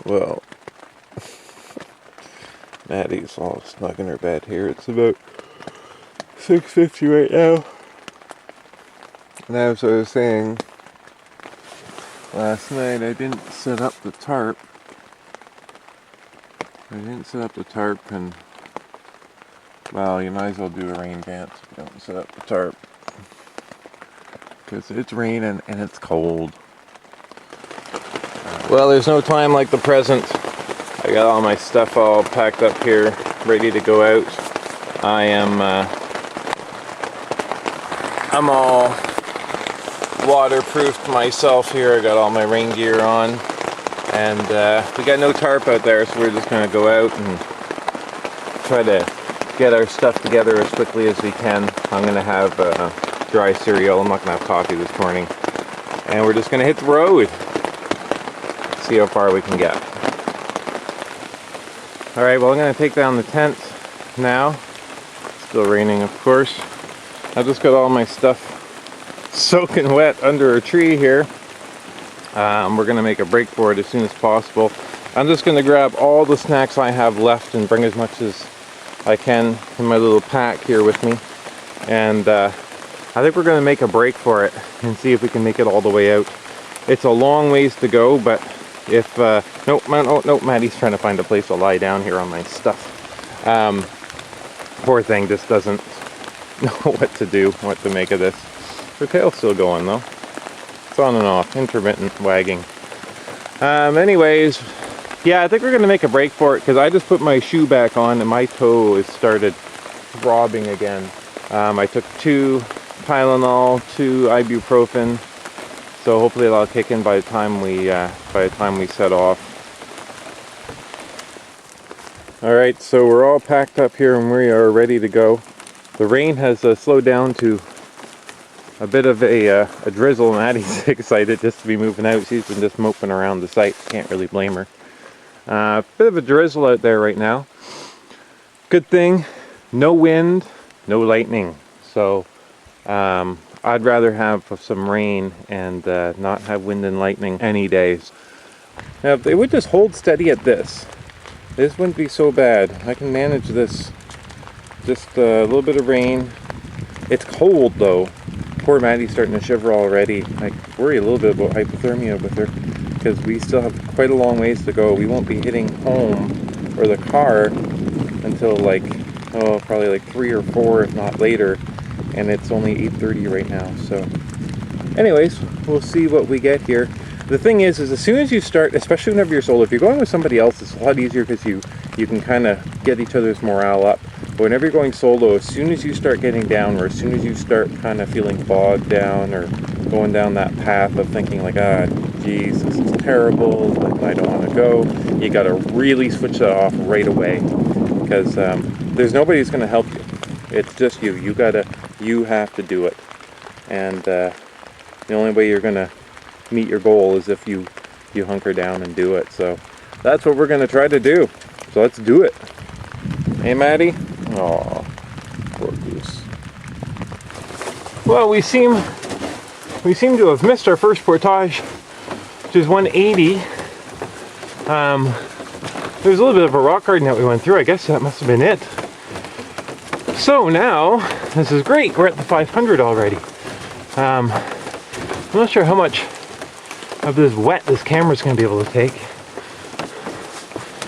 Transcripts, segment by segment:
Well, Maddie's all snug in her bed here. It's about 6:50 right now. And as I was saying, last night I didn't set up the tarp. And, well, you might as well do a rain dance if you don't set up the tarp. Because it's raining and it's cold. Well, there's no time like the present. I got all my stuff all packed up here, ready to go out. I'm all waterproofed myself here. I got all my rain gear on. And we got no tarp out there, so we're just going to go out and try to get our stuff together as quickly as we can. I'm going to have dry cereal. I'm not going to have coffee this morning. And we're just going to hit the road. See how far we can get. Alright, well, I'm going to take down the tent now. Still raining, of course. I just got all my stuff soaking wet under a tree here. We're going to make a break for it as soon as possible. I'm just going to grab all the snacks I have left and bring as much as I can in my little pack here with me. And I think we're going to make a break for it and see if we can make it all the way out. It's a long ways to go, but if... nope, Maddie's trying to find a place to lie down here on my stuff. Poor thing just doesn't know what to do, what to make of this. Her tail's still going though. It's on and off, intermittent wagging. Anyways, yeah, I think we're going to make a break for it because I just put my shoe back on and my toe has started throbbing again. I took 2 Tylenol, 2 ibuprofen, so hopefully that'll kick in by the time we set off. All right, so we're all packed up here and we are ready to go. The rain has slowed down to a bit of a drizzle. Maddie's excited just to be moving out. She's been just moping around the site. Can't really blame her. Bit of a drizzle out there right now. Good thing, no wind, no lightning. So I'd rather have some rain and not have wind and lightning any days. Now, if they would just hold steady at this wouldn't be so bad. I can manage this. Just a little bit of rain. It's cold though. Poor Maddy's starting to shiver already. I worry a little bit about hypothermia with her because we still have quite a long ways to go. We won't be hitting home or the car until probably like 3 or 4 if not later, and it's only 8:30 right now. So anyways, we'll see what we get here. The thing is as soon as you start, especially whenever you're solo, if you're going with somebody else, it's a lot easier because you can kind of get each other's morale up. But whenever you're going solo, as soon as you start getting down, or as soon as you start kind of feeling bogged down, or going down that path of thinking like, geez, this is terrible, I don't want to go, you got to really switch that off right away, because there's nobody who's going to help you. It's just you. You have to do it. And the only way you're going to meet your goal is if you hunker down and do it. So that's what we're going to try to do. So let's do it. Hey, Maddie. Aw, poor goose. Well, we seem to have missed our first portage, which is 180. There's a little bit of a rock garden that we went through. I guess that must have been it. So now, this is great. We're at the 500 already. I'm not sure how much of this wet this camera's going to be able to take.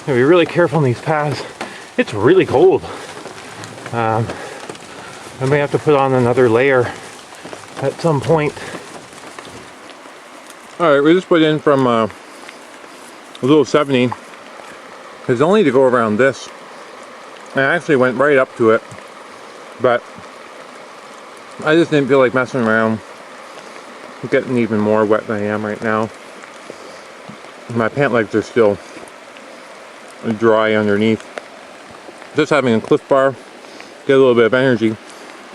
Gotta be really careful on these paths. It's really cold. I may have to put on another layer at some point. Alright, we just put in from a little 70. It's only to go around this. I actually went right up to it, but I just didn't feel like messing around. I'm getting even more wet than I am right now. My pant legs are still dry underneath. Just having a cliff bar, get a little bit of energy.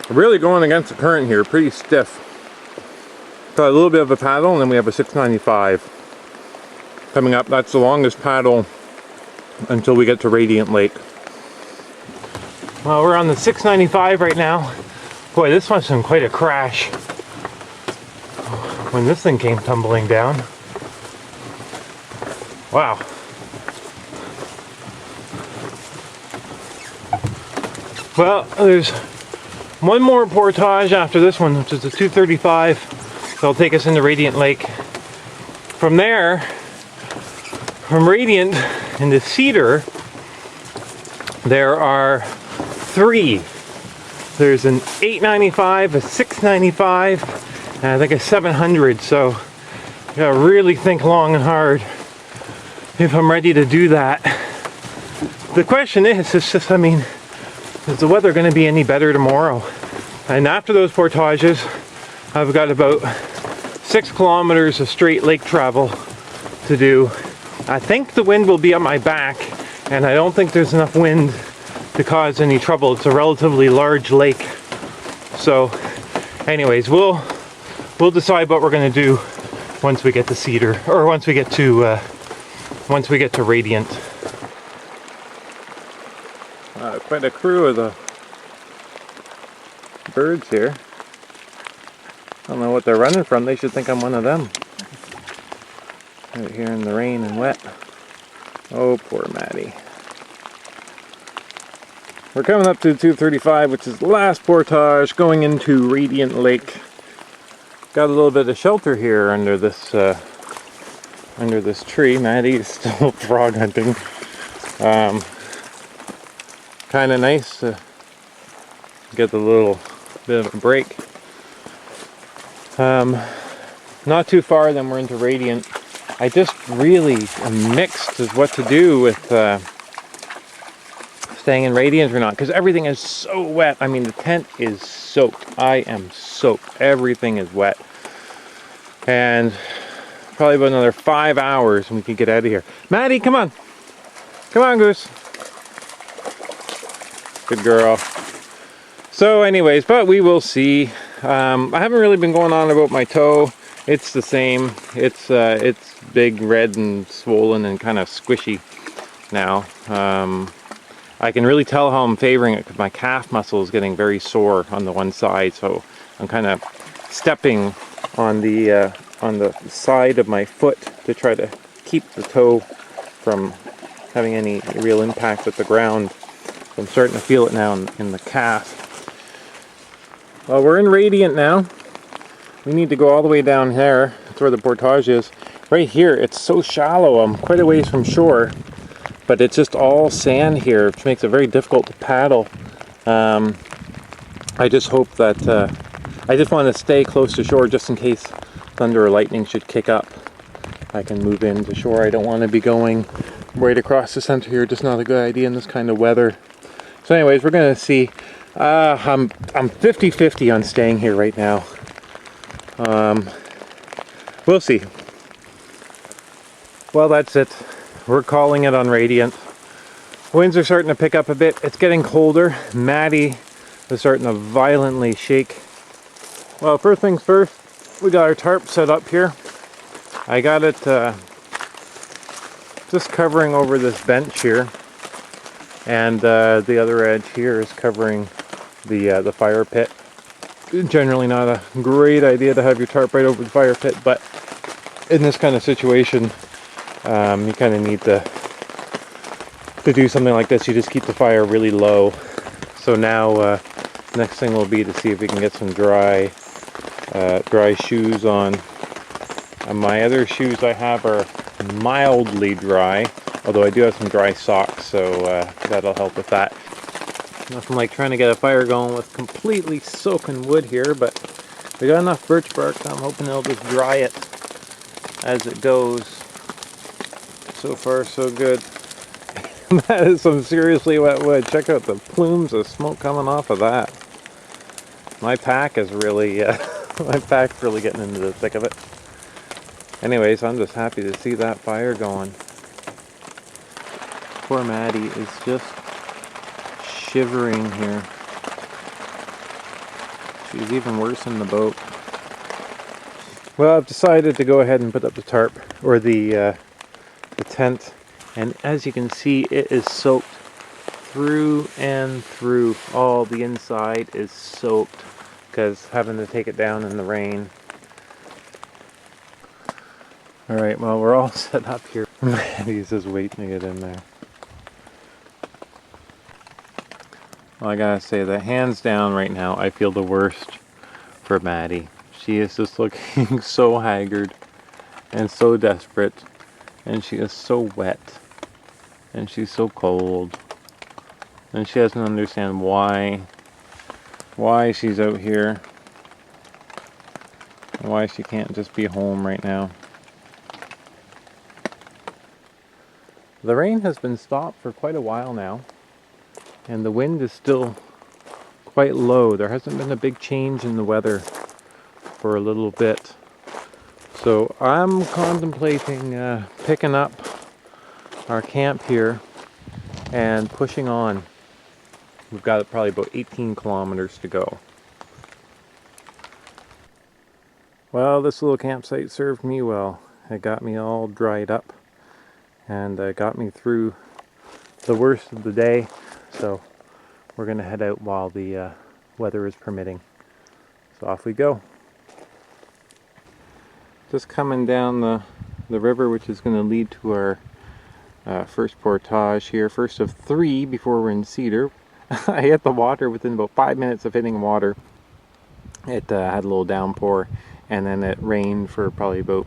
Really going against the current here, pretty stiff. Got a little bit of a paddle, and then we have a 695 coming up. That's the longest paddle until we get to Radiant Lake. Well, we're on the 695 right now. Boy, this must have been quite a crash when this thing came tumbling down. Wow. Well, there's one more portage after this one, which is the 235. That'll take us into Radiant Lake. From there, from Radiant into Cedar, there are 3. There's an 895, a 695, and I think a 700. So you gotta really think long and hard if I'm ready to do that. The question is, it's just, I mean, is the weather going to be any better tomorrow? And after those portages, I've got about 6 kilometers of straight lake travel to do. I think the wind will be at my back, and I don't think there's enough wind to cause any trouble. It's a relatively large lake. So anyways, we'll decide what we're going to do once we get to Cedar, or once we get to Radiant. Quite a crew of the birds here. I don't know what they're running from. They should think I'm one of them. Out here in the rain and wet. Oh, poor Maddy. We're coming up to 235, which is the last portage going into Radiant Lake. Got a little bit of shelter here under this tree. Maddy is still frog hunting. Kind of nice to get a little bit of a break. Not too far, then we're into Radiant. I just really am mixed as what to do with staying in Radiant or not, because everything is so wet. I mean, the tent is soaked. I am soaked. Everything is wet. And probably about another 5 hours and we can get out of here. Maddy, come on. Come on, Goose. Good girl. So anyways, but we will see. I haven't really been going on about my toe. It's the same. It's big, red, and swollen, and kind of squishy now. I can really tell how I'm favoring it because my calf muscle is getting very sore on the one side. So I'm kind of stepping on the side of my foot to try to keep the toe from having any real impact with the ground. I'm starting to feel it now in the calf. Well, we're in Radiant now. We need to go all the way down there. That's where the portage is. Right here, it's so shallow. I'm quite a ways from shore, but it's just all sand here, which makes it very difficult to paddle. I just hope that I just want to stay close to shore just in case thunder or lightning should kick up. I can move into shore. I don't want to be going right across the center here. Just not a good idea in this kind of weather. So anyways, we're going to see. I'm 50-50 on staying here right now. We'll see. Well, that's it. We're calling it on Radiant. Winds are starting to pick up a bit. It's getting colder. Maddy is starting to violently shake. Well, first things first, we got our tarp set up here. I got it just covering over this bench here. And the other edge here is covering the fire pit. Generally not a great idea to have your tarp right over the fire pit, but in this kind of situation, you kind of need to do something like this. You just keep the fire really low. So now, next thing will be to see if we can get some dry shoes on. My other shoes I have are mildly dry, although I do have some dry socks, so that'll help with that. Nothing like trying to get a fire going with completely soaking wood here, but we got enough birch bark, so I'm hoping it'll just dry it as it goes. So far, so good. That is some seriously wet wood. Check out the plumes of smoke coming off of that. My pack is really, my pack's really getting into the thick of it. Anyways, I'm just happy to see that fire going. Poor Maddy is just shivering here. She's even worse in the boat. Well, I've decided to go ahead and put up the tarp, or the tent, and as you can see, it is soaked through and through. All the inside is soaked because having to take it down in the rain. Alright, well, we're all set up here. Maddy's just waiting to get in there. Well, I gotta say that hands down right now, I feel the worst for Maddy. She is just looking so haggard and so desperate, and she is so wet, and she's so cold, and she doesn't understand why she's out here, why she can't just be home right now. The rain has been stopped for quite a while now, and the wind is still quite low. There hasn't been a big change in the weather for a little bit. So I'm contemplating picking up our camp here and pushing on. We've got probably about 18 kilometers to go. Well, this little campsite served me well. It got me all dried up and got me through the worst of the day. So we're going to head out while the weather is permitting. So off we go. Just coming down the river, which is going to lead to our first portage here. First of 3 before we're in Cedar. I hit the water within about 5 minutes of hitting water. It had a little downpour, and then it rained for probably about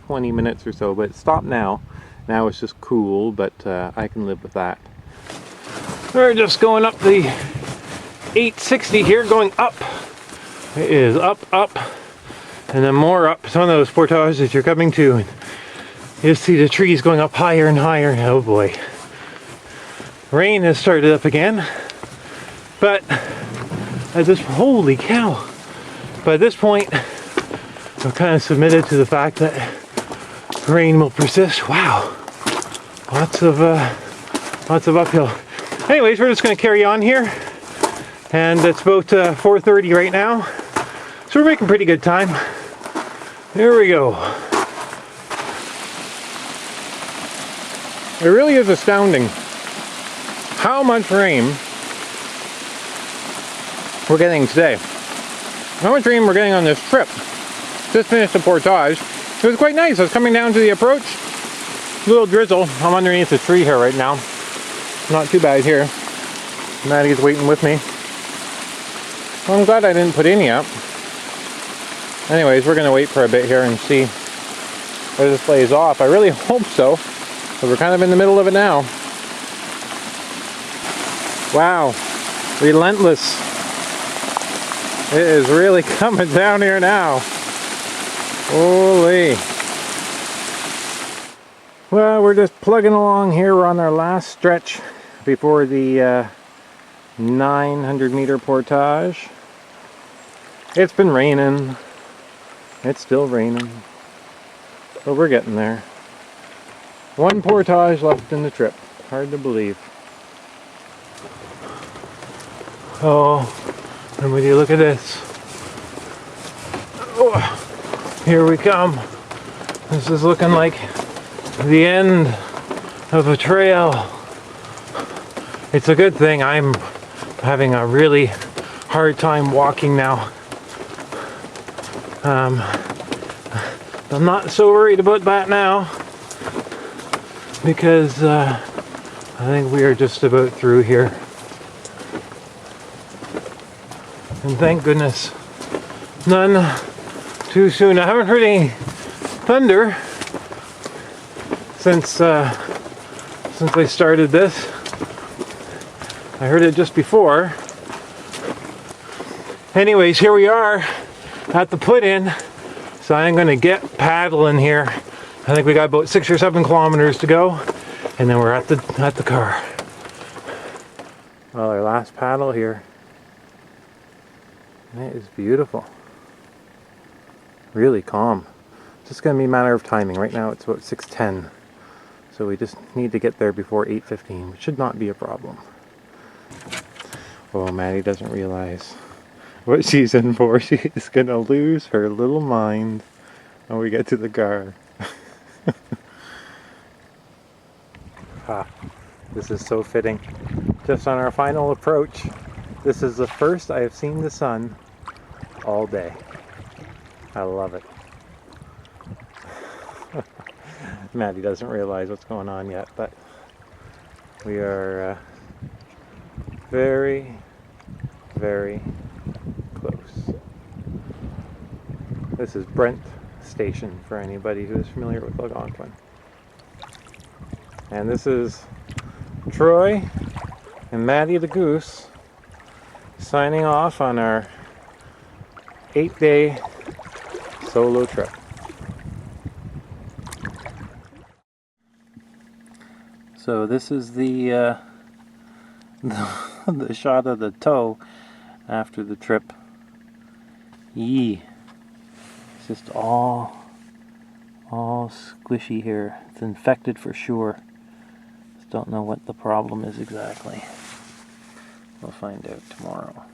20 minutes or so, but it stopped now. Now it's just cool, but I can live with that. We're just going up the 860 here, going up. It is up, and then more up. Some of those portages you're coming to, and you see the trees going up higher and higher. Oh boy. Rain has started up again, but at this, holy cow. By this point, I've kind of submitted to the fact that rain will persist. Wow. Lots of uphill. Anyways, we're just going to carry on here, and it's about 4:30 right now, so we're making pretty good time. Here we go. It really is astounding how much rain we're getting today. How much rain we're getting on this trip. Just finished the portage. It was quite nice. I was coming down to the approach. Little drizzle. I'm underneath a tree here right now. Not too bad here. Maddy's waiting with me. Well, I'm glad I didn't put any up. Anyways, we're going to wait for a bit here and see where this plays off. I really hope so, but we're kind of in the middle of it now. Wow. Relentless. It is really coming down here now. Holy. Well, we're just plugging along here. We're on our last stretch before the 900 meter portage. It's been raining. It's still raining. But we're getting there. One portage left in the trip. Hard to believe. Oh, and would you look at this? Oh, here we come. This is looking like the end of a trail. It's a good thing I'm having a really hard time walking now. I'm not so worried about that now, because I think we are just about through here. And thank goodness, none too soon. I haven't heard any thunder since I started this. I heard it just before. Anyways, here we are at the put-in, so I'm going to get paddling here. I think we got about 6 or 7 kilometers to go, and then we're at the car. Well, our last paddle here. It is beautiful. Really calm. It's just going to be a matter of timing. Right now it's about 6:10, so we just need to get there before 8:15, which should not be a problem. Oh, Maddy doesn't realize what she's in for. She's going to lose her little mind when we get to the car. This is so fitting. Just on our final approach, this is the first I have seen the sun all day. I love it. Maddy doesn't realize what's going on yet, but we are very, very close. This is Brent Station for anybody who is familiar with Algonquin. And this is Troy and Maddy the goose signing off on our 8-day solo trip. So this is the the shot of the toe after the trip. Yee. It's just all squishy here. It's infected for sure. Just don't know what the problem is exactly. We'll find out tomorrow.